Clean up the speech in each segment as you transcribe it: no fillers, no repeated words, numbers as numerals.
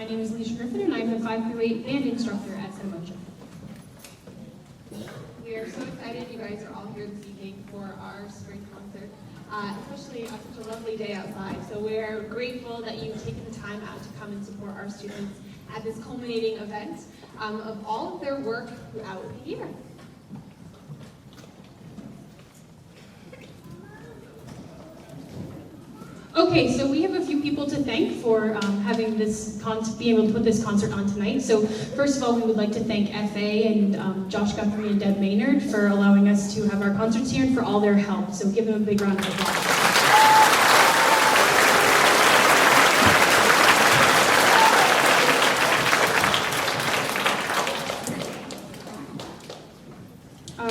name is Alicia Griffin, and I'm the 5 through 8 band instructor at Sedomocha. We are so excited you guys are all here this evening for our spring concert, especially on such a lovely day outside. So we're grateful that you've taken the time out to come and support our students at this culminating event of all of their work throughout the year. Okay, so we have a few people to thank for having this being able to put this concert on tonight. So first of all, we would like to thank FA and Josh Guthrie and Deb Maynard for allowing us to have our concerts here and for all their help. So give them a big round of applause.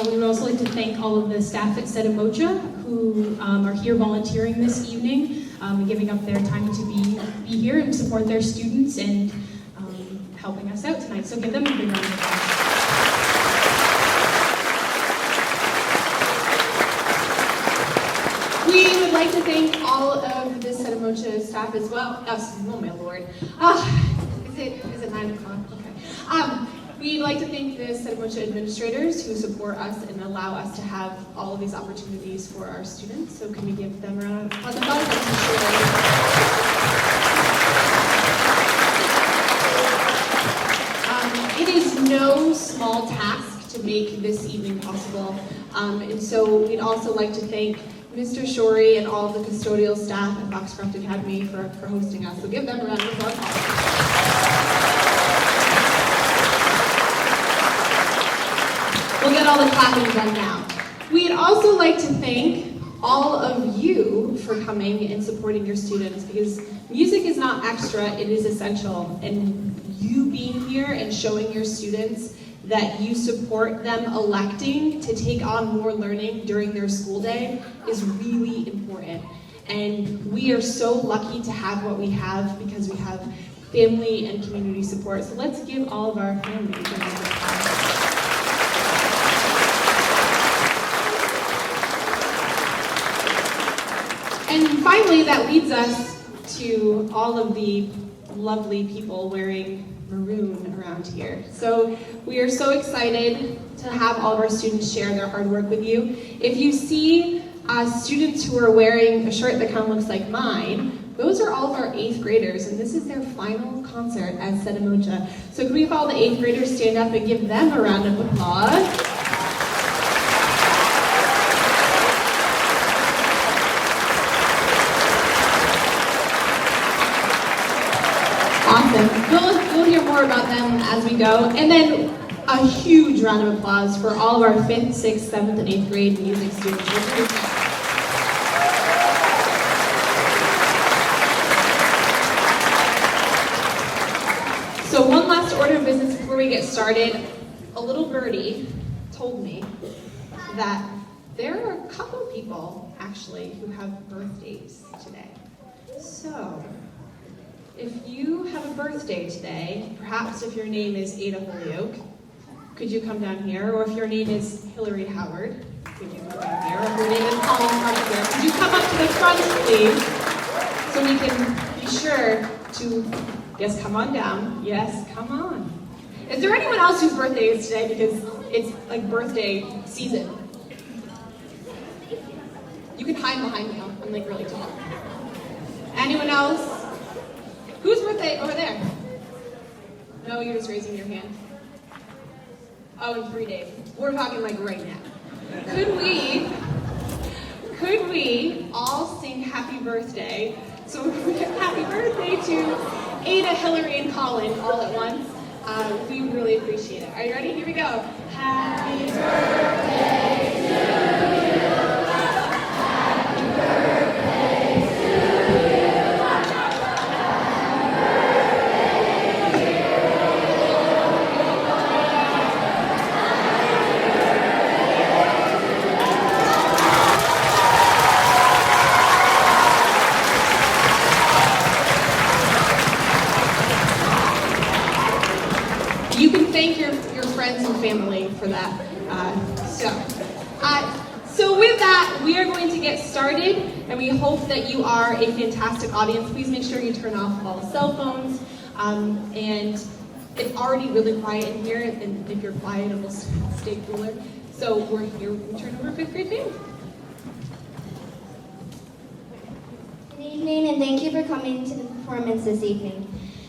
We would also like to thank all of the staff at Sedomocha who are here volunteering this evening, giving up their time to be here and support their students and helping us out tonight. So give them a big round of applause. We would like to thank all of the Sedomocha staff as well. Oh my lord. Is it 9 o'clock? Okay. We'd like to thank the Sedomocha administrators who support us and allow us to have all of these opportunities for our students. So can we give them a round of applause? It is no small task to make this evening possible. And so we'd also like to thank Mr. Shorey and all of the custodial staff at Foxcroft Academy for hosting us. So give them a round of applause. We'll get all the clapping done now. We'd also like to thank all of you for coming and supporting your students, because music is not extra, it is essential. And you being here and showing your students that you support them electing to take on more learning during their school day is really important. And we are so lucky to have what we have because we have family and community support. So let's give all of our family a round of applause. And finally, that leads us to all of the lovely people wearing maroon around here. So we are so excited to have all of our students share their hard work with you. If you see students who are wearing a shirt that kind of looks like mine, those are all of our 8th graders, and this is their final concert at Sedomocha. So can we have all the 8th graders stand up and give them a round of applause? Awesome. We'll hear more about them as we go. And then a huge round of applause for all of our 5th, 6th, 7th, and 8th grade music students. So one last order of business before we get started. A little birdie told me that there are a couple people actually who have birthdays today. So if you have a birthday today, perhaps if your name is Ada Holyoke, could you come down here? Or if your name is Hillary Howard, could you come down here? Or if your name is Colin Carpenter, could you come up to the front, please? So we can be sure to, yes, come on down. Yes, come on. Is there anyone else whose birthday is today? Because it's like birthday season. You can hide behind me. I'm like really tall. Anyone else? Whose birthday? Over there. No, you're just raising your hand. Oh, in 3 days. We're talking like right now. Could we all sing happy birthday? So happy birthday to Ada, Hillary, and Colin all at once. We would really appreciate it. Are you ready? Here we go. Happy birthday to you. Happy birthday to you. You can thank your friends and family for that. So with that, we are going to get started, and we hope that you are a fantastic audience. Please make sure you turn off all the cell phones. And it's already really quiet in here, and if you're quiet, it will stay cooler. So we're here, we turn over 5th grade band. Good evening, and thank you for coming to the performance this evening.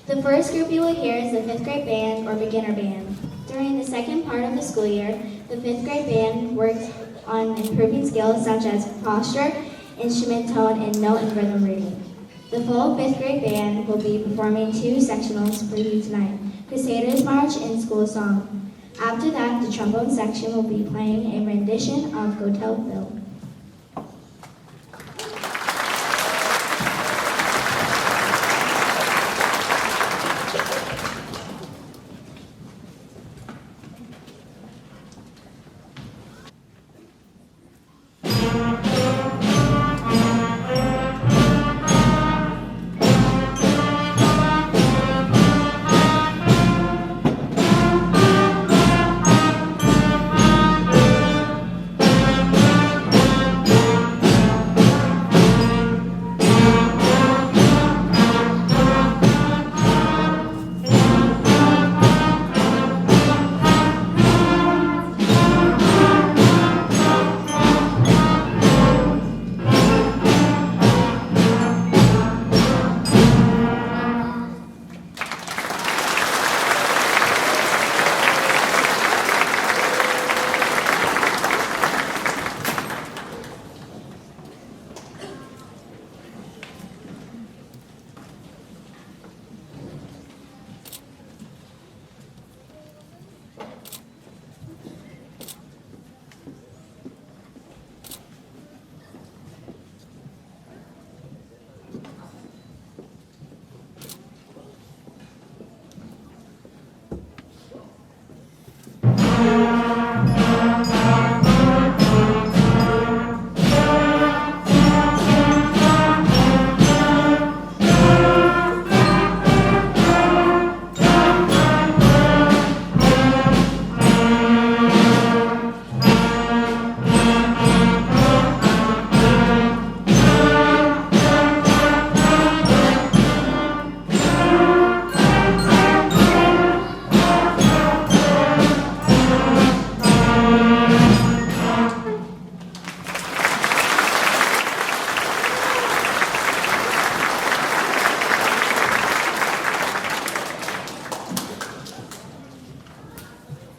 The first group you will hear is the 5th grade band or beginner band. During the second part of the school year, the 5th grade band works on improving skills such as posture, instrument tone, and note and rhythm reading. The full 5th grade band will be performing 2 sectionals for you tonight, Crusaders March and School Song. After that, the trombone section will be playing a rendition of Go Tell Bill.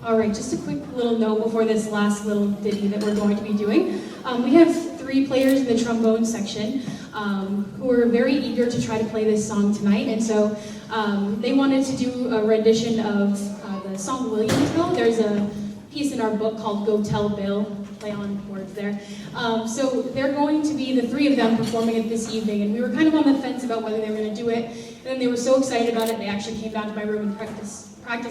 All right, just a quick little note before this last little ditty that we're going to be doing. We have 3 players in the trombone section who are very eager to try to play this song tonight, and so they wanted to do a rendition of the song Williamsville. There's a piece in our book called Go Tell Bill, play on words there. So they're going to be, the 3 of them, performing it this evening, and we were kind of on the fence about whether they were going to do it, and then they were so excited about it, they actually came down to my room and practice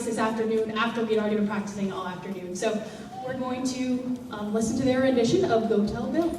this afternoon after we'd already been practicing all afternoon. So we're going to listen to their rendition of Go Tell Bill.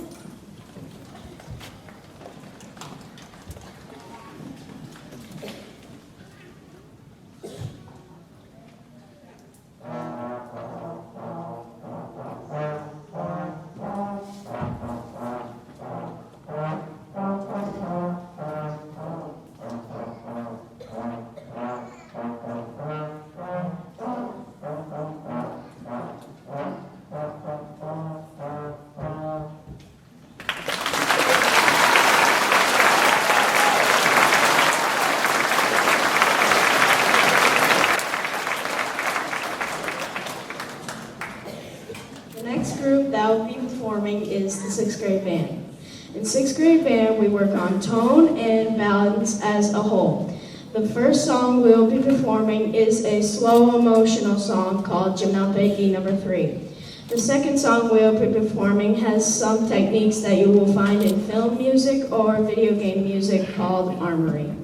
Is the 6th grade band. In 6th grade band, we work on tone and balance as a whole. The first song we'll be performing is a slow emotional song called Jimnalpeki No. 3. The second song we'll be performing has some techniques that you will find in film music or video game music called armory.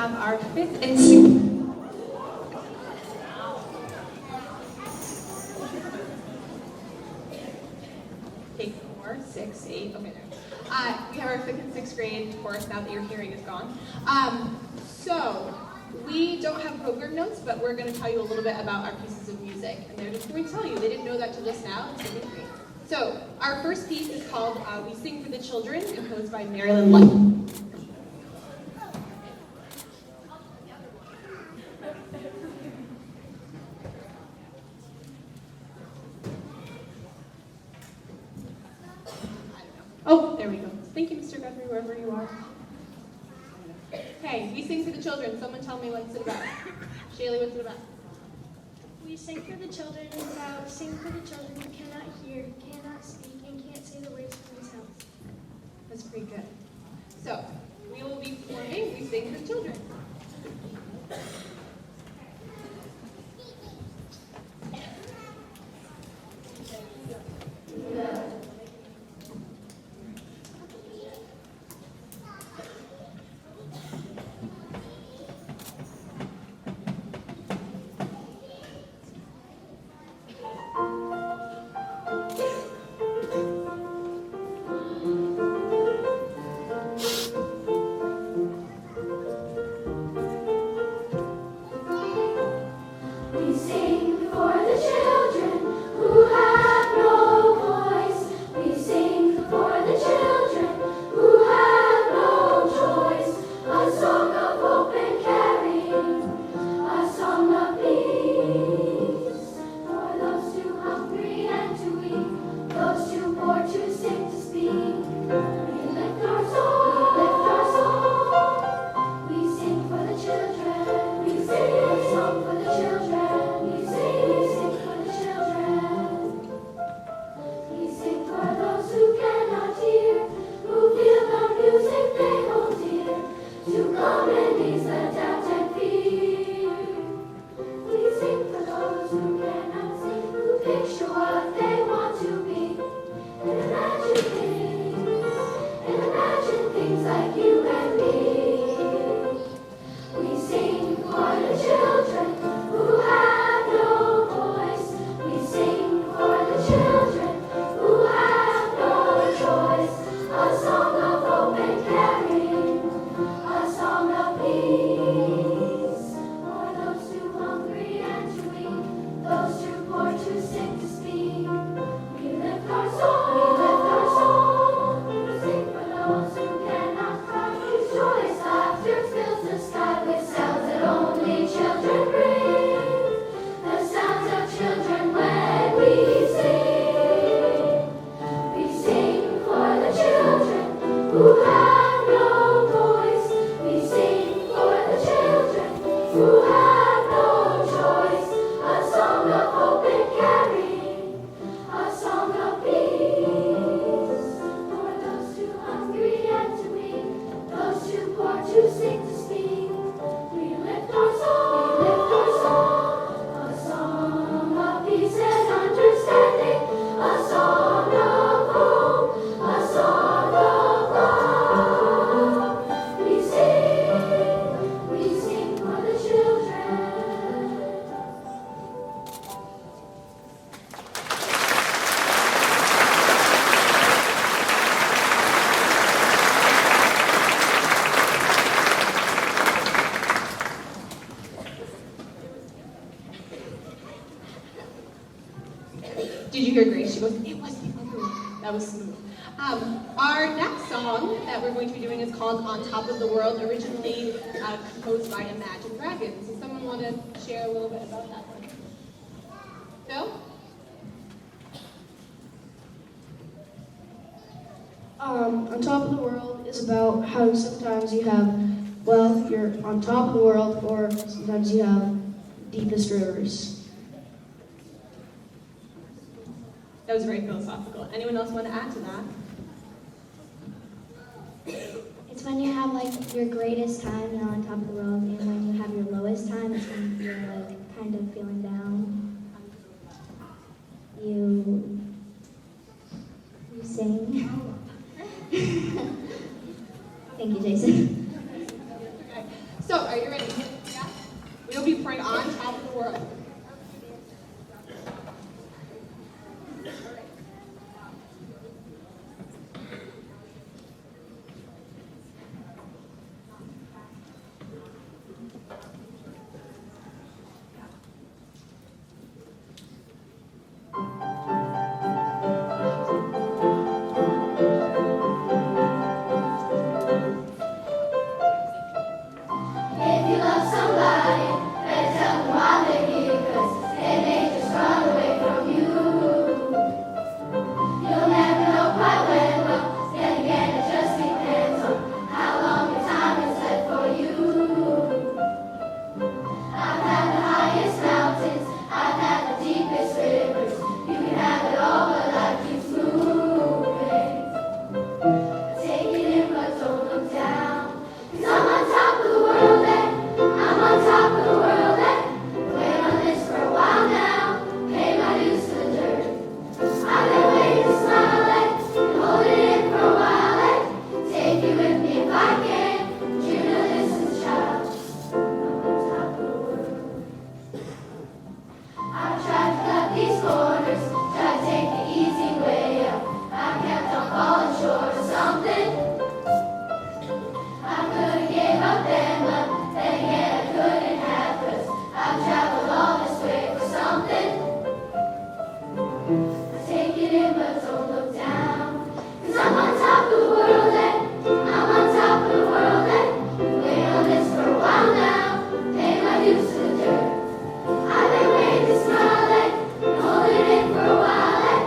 have our 5th and 6th. Take 4, 6, 8. Okay, there. We have our 5th and 6th grade chorus now that your hearing is gone. So we don't have program notes, but we're going to tell you a little bit about our pieces of music, and they're just going to tell you. They didn't know that till just now. It's going to be great. So our first piece is called "We Sing for the Children," composed by Marilyn Light. Oh, there we go. Thank you, Mr. Guthrie, wherever you are. Okay, we sing for the children. Someone tell me what's it about. Shaylee, what's it about? We sing for the children is about sing for the children who cannot hear, cannot speak, and can't say the words for themselves. That's pretty good. So, we will be performing We Sing for the Children. Did you hear Grace? She goes, it was the other one. That was smooth. Our next song that we're going to be doing is called On Top of the World, originally composed by Imagine Dragons. Does someone want to share a little bit about that one? No? On Top of the World is about how sometimes you have, well, you're on top of the world, or sometimes you have deepest rivers. That was very philosophical. Anyone else want to add to that? It's when you have like your greatest time, you're on top of the world, and when you have your lowest time, it's when you're like kind of feeling down. You sing. Thank you, Jason. Okay. So, Are you ready? Yeah? We'll be praying on top of the world. If you love somebody, better tell them why they're here, 'cause they may just run away from you. You'll never know quite when, but then again it just depends on how long your time is left for you. I've had the highest mountains, I've had the deepest rivers. You can have it all, but life keeps moving. Take it in, but don't look down. 'Cause I'm on top of the world, I'm on top of the world, been on this for a while now, pay my dues to the dirt. I've been waiting to smile, and hold it in for a while, take you with me if I can, dream of this as a child. I'm on top of the world. I've tried to cut these corners, tried to take the easy way up. I kept on falling short of something. I could've gave up then, but then again I couldn't have, 'cause I've traveled all this way for something. I take it in, but don't look down. 'Cause I'm on top of the world, I'm on top of the world, been on this for a while now, pay my dues to the dirt. I've been waiting to smile, and hold it in for a while,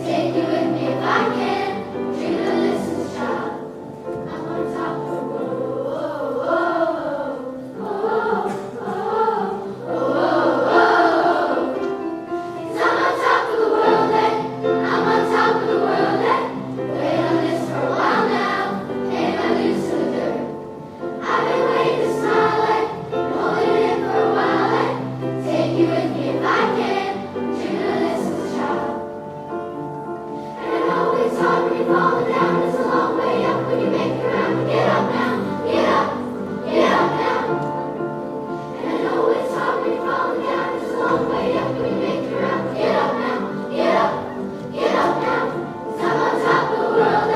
take you with me if I can, dream of this as a child. I'm on top of the world. Falling down is a long way up when you make it around. Get up now, get up now. And I know it's hard when you're falling down, it's a long way up when you make it around. Get up now, get up now. 'Cause I'm on top of the world,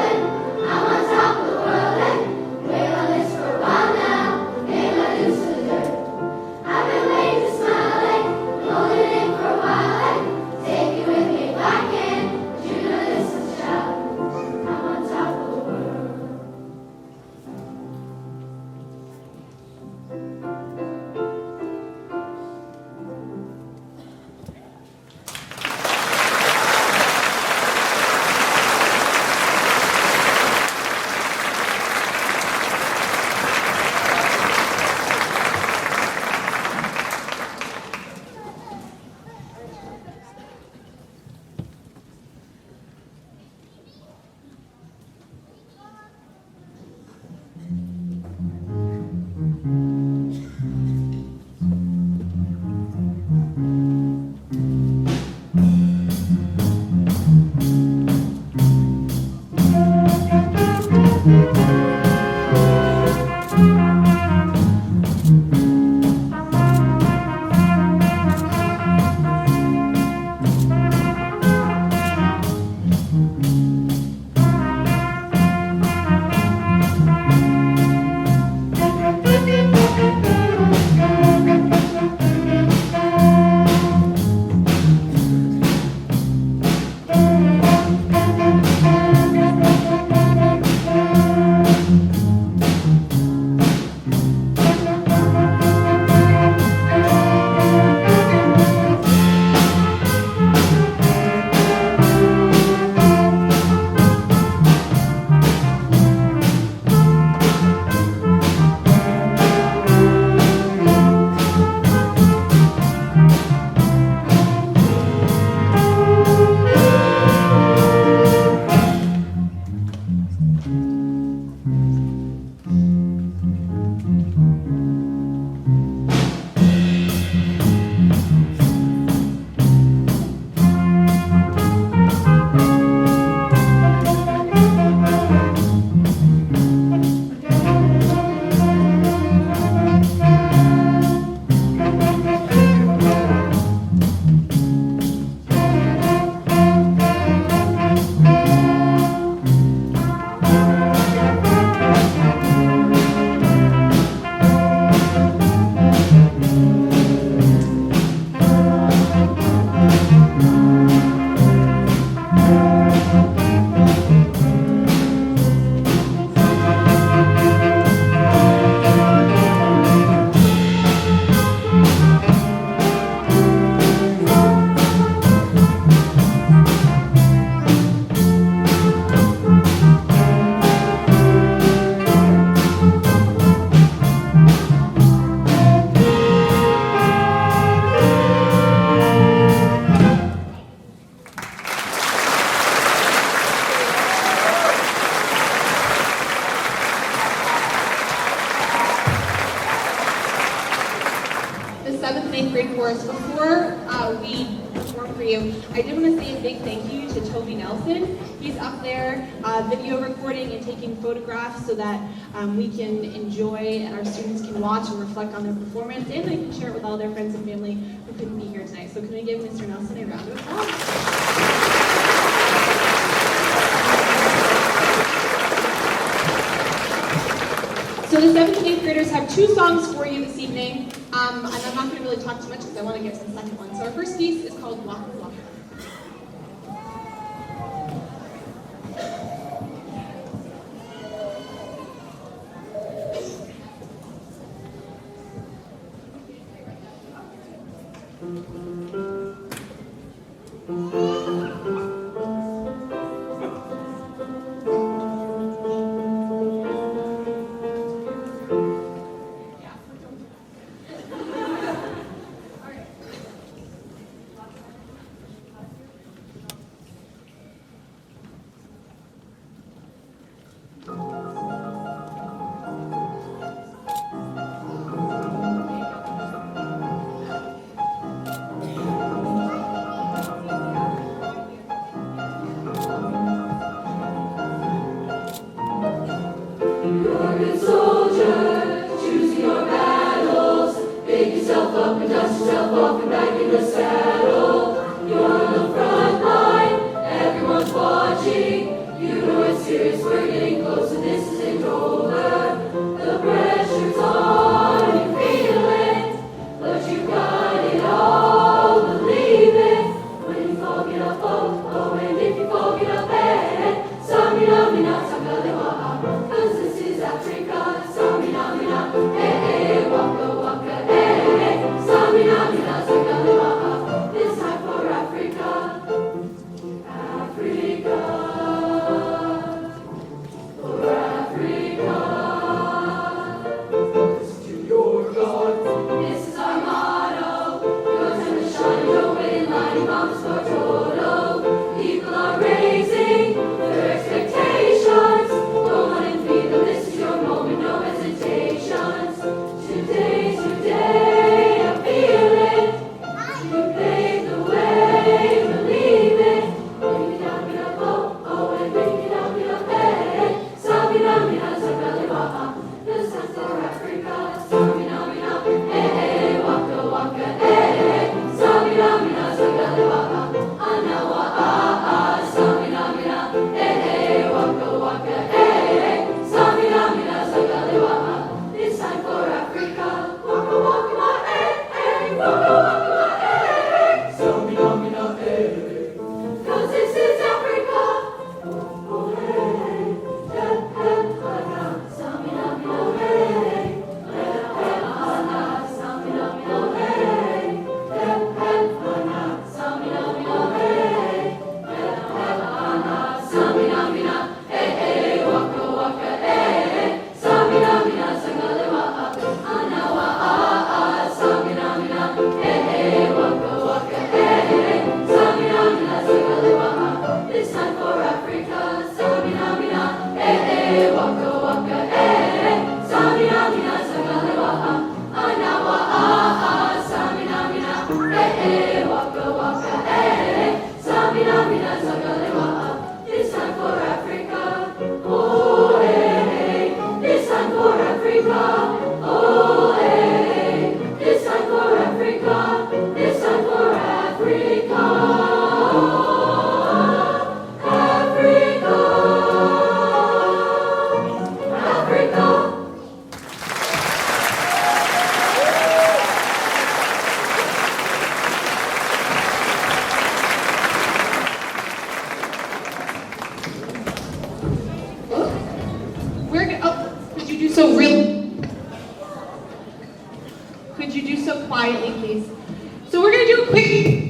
I'm on top of the world, been on this for a while now, pay my dues to the dirt. I've been waiting to smile, hold it in for a while, take you with me if I can, dream of this as a child. I'm on top of the world. 7th and 8th grade chorus. Before we perform for you, I did want to say a big thank you to Toby Nelson. He's up there video recording and taking photographs so that we can enjoy and our students can watch and reflect on their performance, and they can share it with all their friends and family who couldn't be here tonight. So can we give Mr. Nelson a round of applause? So the 7th and 8th graders have 2 songs for you this evening, and I'm not going to really talk too much because I want to get to the second one. So our first piece is called Waka Waka. Could you do so quietly, please? So we're going to do a quick...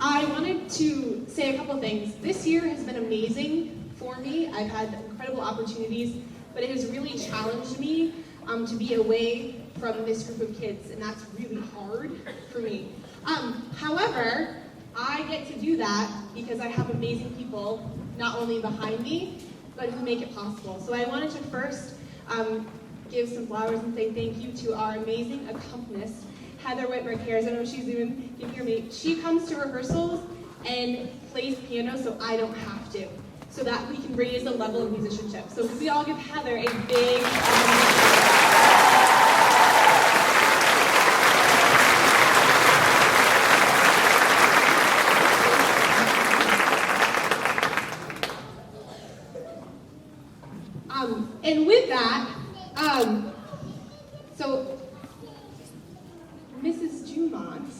I wanted to say a couple things. This year has been amazing for me. I've had incredible opportunities, but it has really challenged me to be away from this group of kids, and that's really hard for me. However, I get to do that because I have amazing people, not only behind me, but who make it possible. So I wanted to first give some flowers and say thank you to our amazing accompanist, Heather Whitmer cares. I know she's even can hear me. She comes to rehearsals and plays piano so I don't have to, so that we can raise the level of musicianship. So we all give Heather a big and with that, so Mrs. Dumont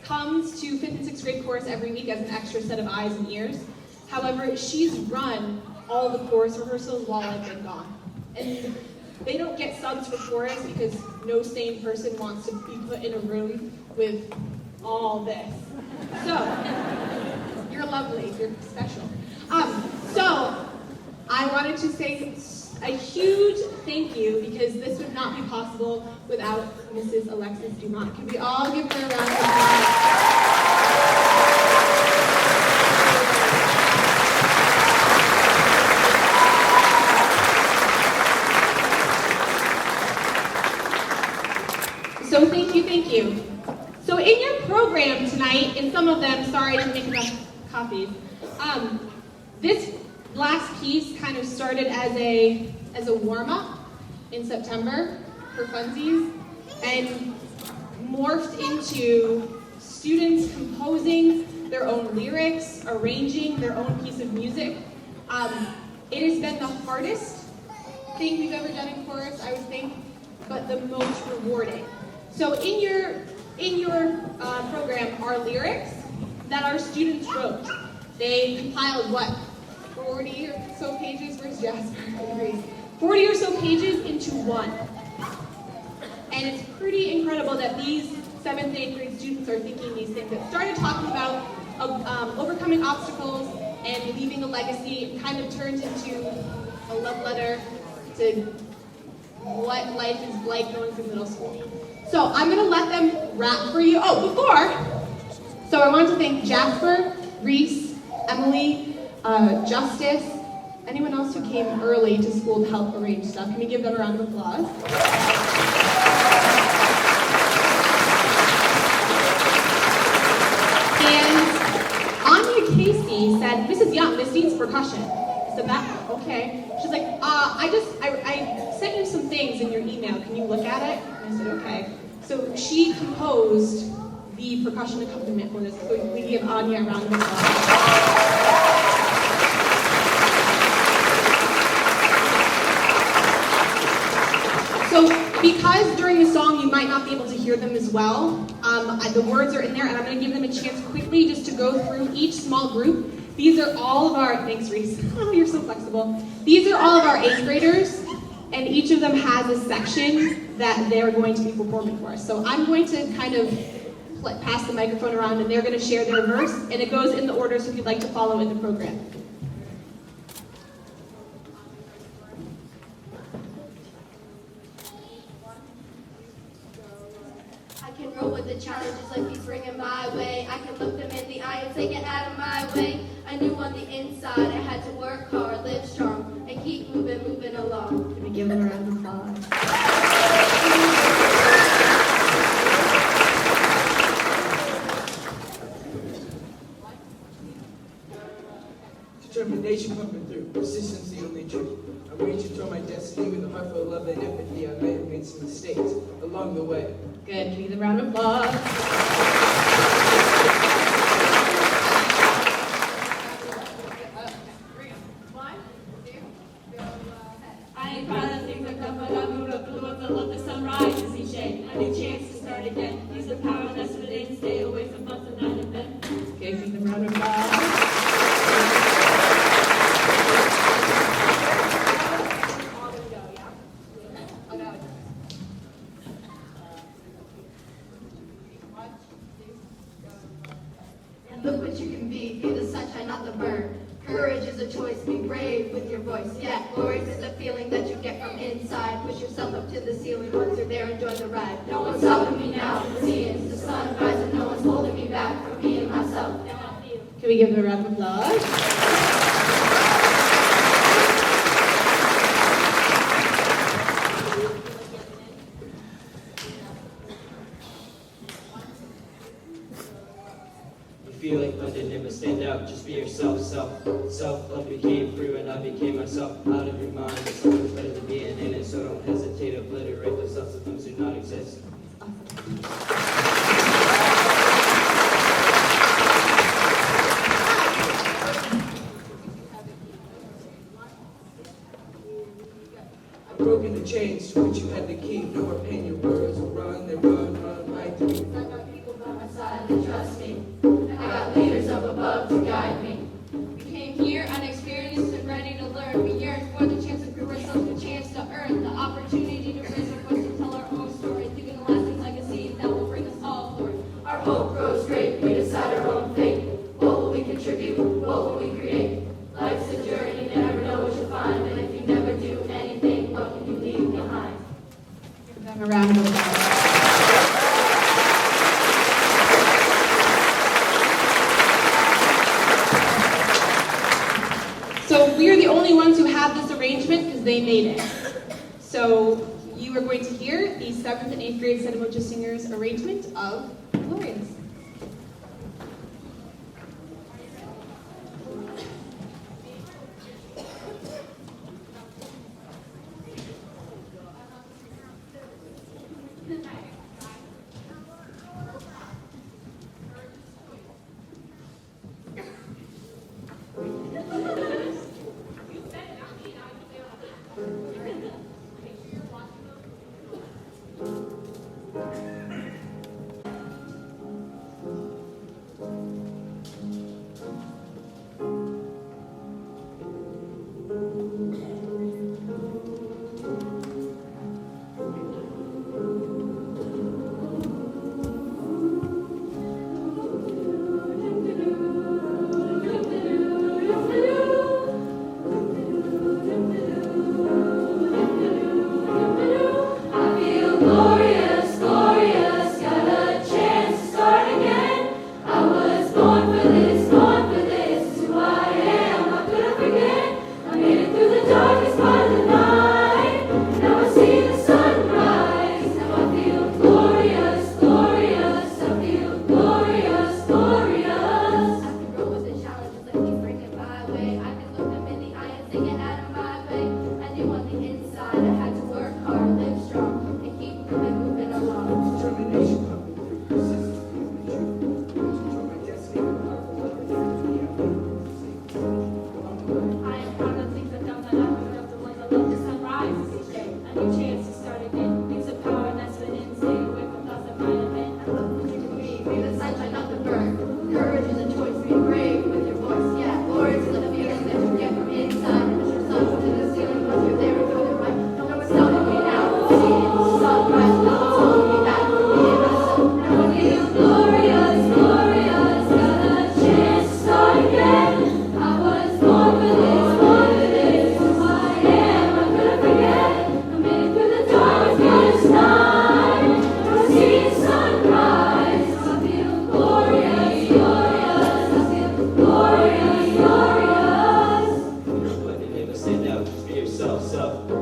comes to 5th and 6th grade chorus every week as an extra set of eyes and ears. However, she's run all the chorus rehearsals while I've been gone. And they don't get subs for chorus because no sane person wants to be put in a room with all this. So, you're lovely, you're special. So, I wanted to say a huge thank you because this would not be possible without Mrs. Alexis Dumont. Can we all give her a round of applause? So thank you. So in your program tonight, in some of them, sorry I didn't make enough copies, this last piece kind of started as a warm-up in September for funsies and morphed into students composing their own lyrics, arranging their own piece of music. It has been the hardest thing we've ever done in chorus, I would think, but the most rewarding. So in your program are lyrics that our students wrote. They compiled 40 or so pages, where's Jasper? 40 or so pages into one. And it's pretty incredible that these 7th and 8th grade students are thinking these things. That started talking about overcoming obstacles and leaving a legacy. It kind of turned into a love letter to what life is like going through middle school. So I'm going to let them rap for you. So I want to thank Jasper, Reese, Emily, Justice, anyone else who came early to school to help arrange stuff. Can we give them a round of applause? And Anya Casey said, Mrs. Young, this needs percussion. I said, that, okay. She's like, I sent you some things in your email. Can you look at it? And I said, okay. So she composed the percussion accompaniment for this. So we give Anya a round of applause. So because during the song you might not be able to hear them as well, the words are in there, and I'm going to give them a chance quickly just to go through each small group. These are all of our, thanks Reese, oh you're so flexible. These are all of our 8th graders, and each of them has a section that they're going to be performing for us. So I'm going to kind of pass the microphone around, and they're going to share their verse, and it goes in the order, so if you'd like to follow in the program. I can roll with the challenges like he's bringing my way. I can look them in the eye and say, get out of my way. I knew on the inside I had to work hard, live strong, and keep moving along. Can we give them a round of applause? Determination pumping through, persistence the only truth. I'm reaching toward my destiny with a heart full of love and empathy. I may have made some mistakes along the way. Good, can we give them a round of applause? I ain't proud of things I've done, but I moved up the ones that love the sunrise is each day. A new chance to start again. Use the power that's within, stay away from us and not event. Okay, give them a round of applause. And look what you can be the sunshine, not the burn. Courage is a choice, be brave with your voice. Yeah, glorious is a feeling that you get from inside. Push yourself up to the ceiling. Once you're there, enjoy the ride. No one's stopping me now. Seeing the sun rising, no one's holding me back from being myself. Can we give them a round of applause? Feel like London, never stand out, just be yourself, self-love became free when I became myself, out of your mind, it's always better than being in it, so don't hesitate to obliterate those substitutes do not exist. I've broken the chains to which you had the key, no more pain, your words will run, they run right through. I got people by my side that trust me. I got leaders up above to guide me. We came here unexperienced and ready to learn. We yearn for the chance to prove ourselves, the chance to earn the opportunity to raise our voice and tell our own story, leaving a lasting legacy that will bring us all glory. Our hope grows great, we decide our own fate. What will we contribute? What will we create? Life's a journey, you never know what you'll find. And if you never do anything, what can you leave behind? Give them a round of applause. So we are the only ones who have this arrangement because they made it. So you are going to hear the 7th and 8th grade Sedomocha Singers arrangement of Glorious.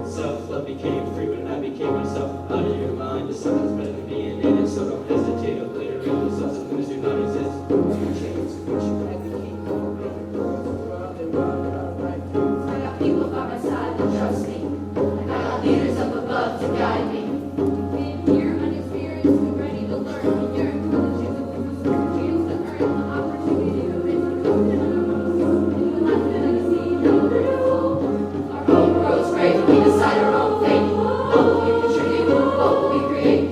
Self-love became free when I became myself, out of your mind, the sun is better than being in it, so don't hesitate to obliterate those substitutes do not exist. Chains to which you had the key, no more pain, your words will run, they run right through. I got people by my side that trust me. I got leaders up above to guide me. Came here unexperienced and ready to learn. We yearn for the chance to prove ourselves, the chance to earn the opportunity to raise our voice and tell our own story, leaving a lasting legacy that will bring us all glory. Our hope grows great, we decide our own fate. What will we contribute? What will we create?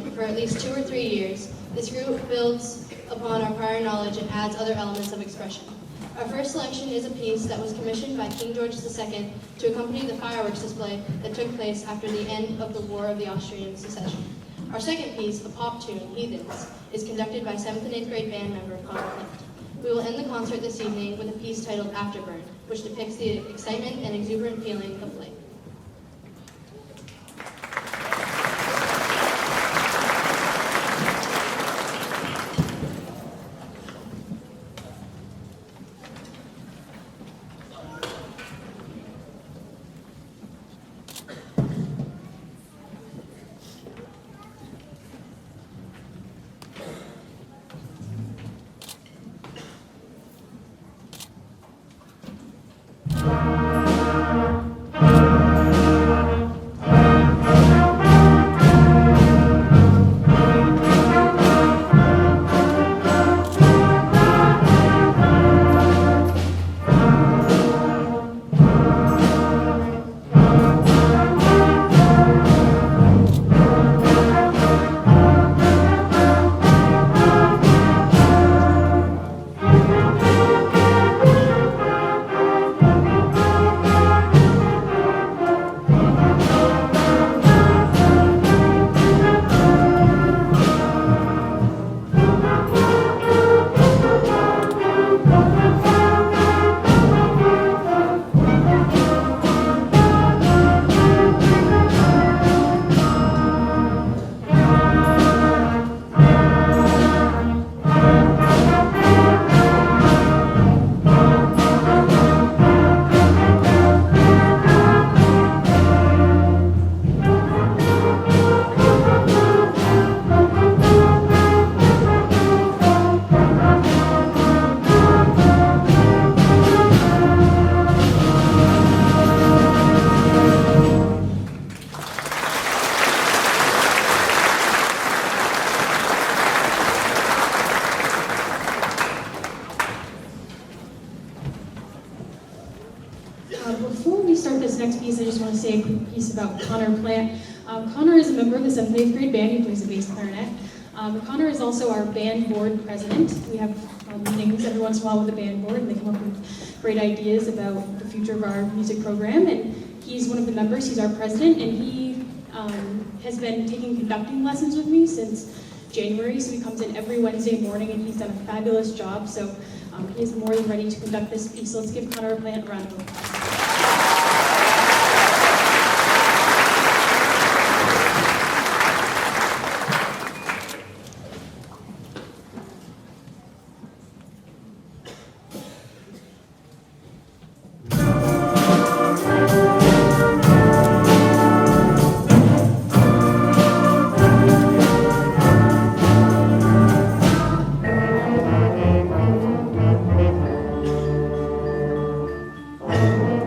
instrument for at least 2 or 3 years, this group builds upon our prior knowledge and adds other elements of expression. Our first selection is a piece that was commissioned by King George II to accompany the fireworks display that took place after the end of the War of the Austrian Succession. Our second piece, a pop tune, Heathens, is conducted by 7th and 8th grade band member Connor Flint. We will end the concert this evening with a piece titled Afterburn, which depicts the excitement and exuberant feeling of flame. Before we start this next piece, I just want to say a quick piece about Connor Plant. Connor is a member of the 7th and 8th grade band. He plays the bass clarinet. Connor is also our band board president. We have meetings every once in a while with the band board, and they come up with great ideas about the future of our music program. And he's one of the members. He's our president, and he has been taking conducting lessons with me since January. So he comes in every Wednesday morning, and he's done a fabulous job. So he is more than ready to conduct this piece. So let's give Connor Plant a round of applause. Thank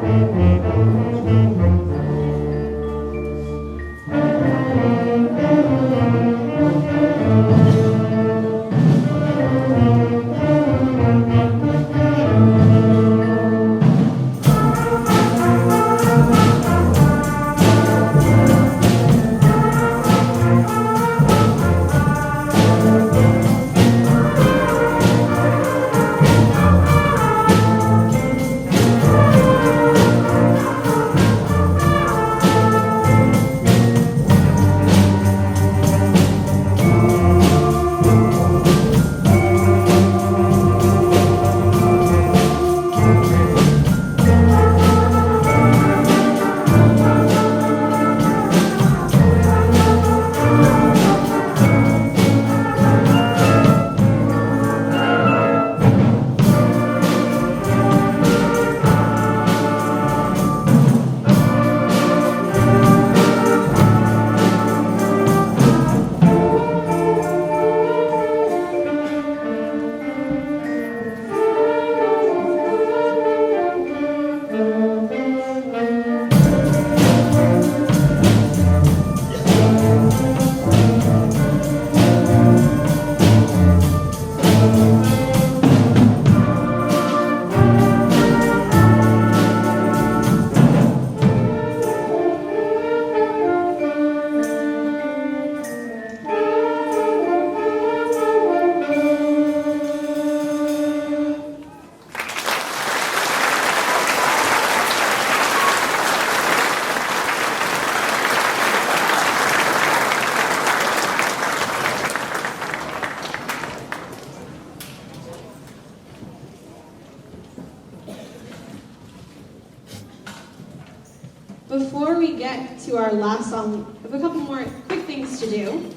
we get to our last song, I have a couple more quick things to do.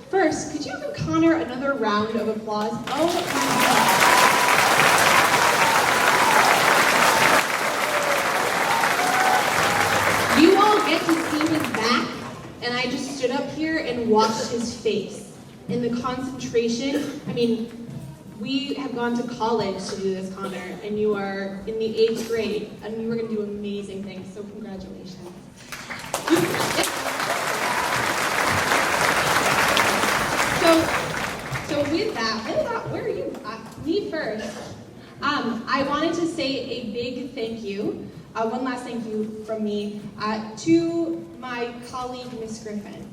First, could you give Connor another round of applause? Oh my God. You all get to see his back, and I just stood up here and watched his face. And the concentration, I mean, we have gone to college to do this, Connor, and you are in the 8th grade, and you are going to do amazing things, so congratulations. So with that, where are you? Me first. I wanted to say a big thank you, one last thank you from me, to my colleague, Miss Griffin.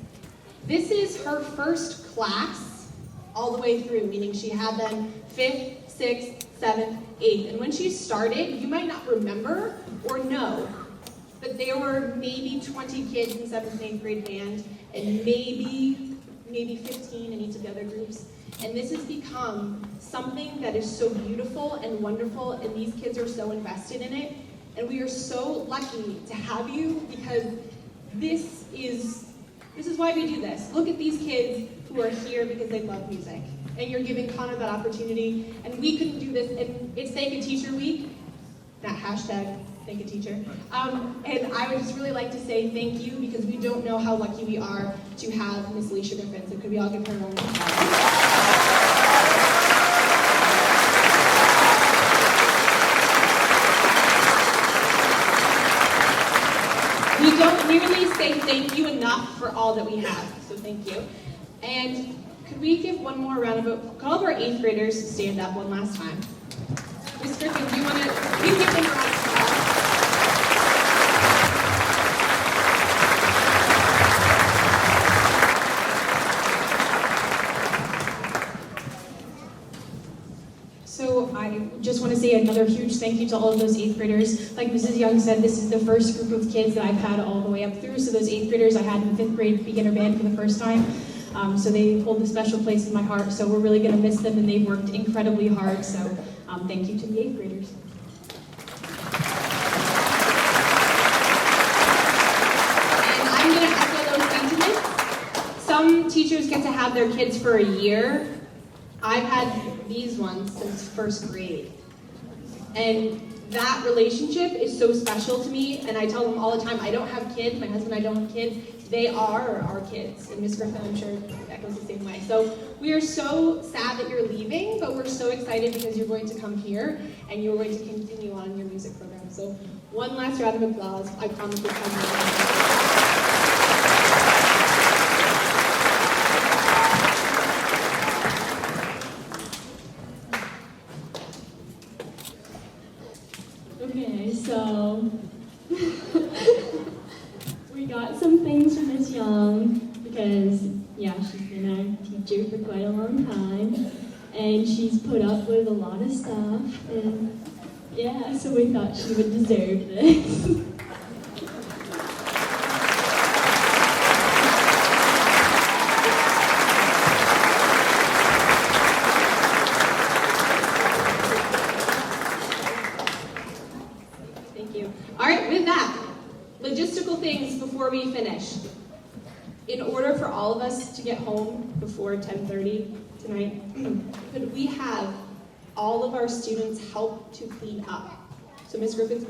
This is her first class all the way through, meaning she had them 5th, 6th, 7th, 8th. And when she started, you might not remember or know, but there were maybe 20 kids in 7th and 8th grade band, and maybe 15 in each of the other groups. And this has become something that is so beautiful and wonderful, and these kids are so invested in it. And we are so lucky to have you, because this is why we do this. Look at these kids who are here because they love music. And you're giving Connor that opportunity. And we couldn't do this, and it's Thank a Teacher Week, that hashtag Thank a Teacher. And I would just really like to say thank you, because we don't know how lucky we are to have Miss Alicia Griffin. So could we all give her a round of applause? We don't really say thank you enough for all that we have, so thank you. And could we give one more round of applause? Could all of our 8th graders stand up one last time? Miss Griffin, do you want to please give them a round of applause? So I just want to say another huge thank you to all of those 8th graders. Like Mrs. Young said, this is the first group of kids that I've had all the way up through. So those 8th graders I had in 5th grade beginner band for the first time. So they hold a special place in my heart. So we're really going to miss them, and they've worked incredibly hard. So thank you to the 8th graders. And I'm going to echo those sentiments. Some teachers get to have their kids for a year. I've had these ones since 1st grade. And that relationship is so special to me, and I tell them all the time, I don't have kids, my husband and I don't have kids, they are our kids. And Miss Griffin, I'm sure, echoes the same way. So we are so sad that you're leaving, but we're so excited because you're going to come here, and you're going to continue on your music program. So one last round of applause. I promise this time. Okay, so we got some things from Miss Young because, yeah, she's been our teacher for quite a long time, and she's put up with a lot of stuff, and yeah, so we thought she would deserve this. All right, with that, logistical things before we finish. In order for all of us to get home before 10:30 tonight, could we have all of our students help to clean up? So Ms. Griffin's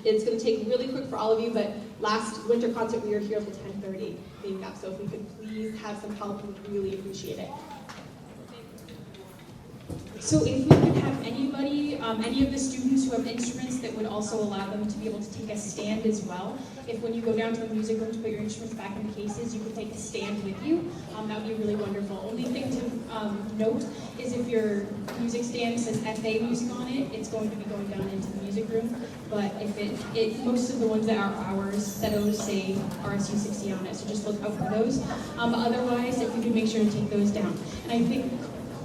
it's going to take really quick for all of you, but last winter concert we were here until 10:30 cleaning up. So if we could please have some help, we would really appreciate it. So if we could have anybody, any of the students who have instruments that would also allow them to be able to take a stand as well. If when you go down to the music room to put your instruments back in the cases, you could take a stand with you, that would be really wonderful. Only thing to note is if your music stand says FA music on it, it's going to be going down into the music room. But if most of the ones that are ours, Sedos say RSU 60 on it, so just look out for those. But otherwise, if you could make sure to take those down. And I think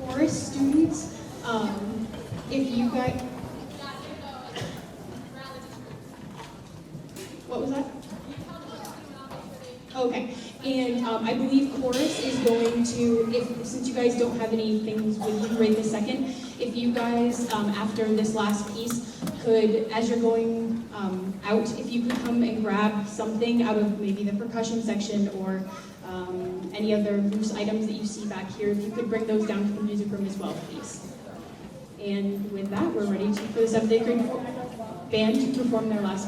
chorus students, if you guys, what was that? Okay, and I believe chorus is going to, since you guys don't have any things with you right this second, if you guys, after this last piece, could, as you're going out. If you could come and grab something out of maybe the percussion section or any other loose items that you see back here, if you could bring those down to the music room as well, please. And with that, we're ready for the 7th grade band to perform their last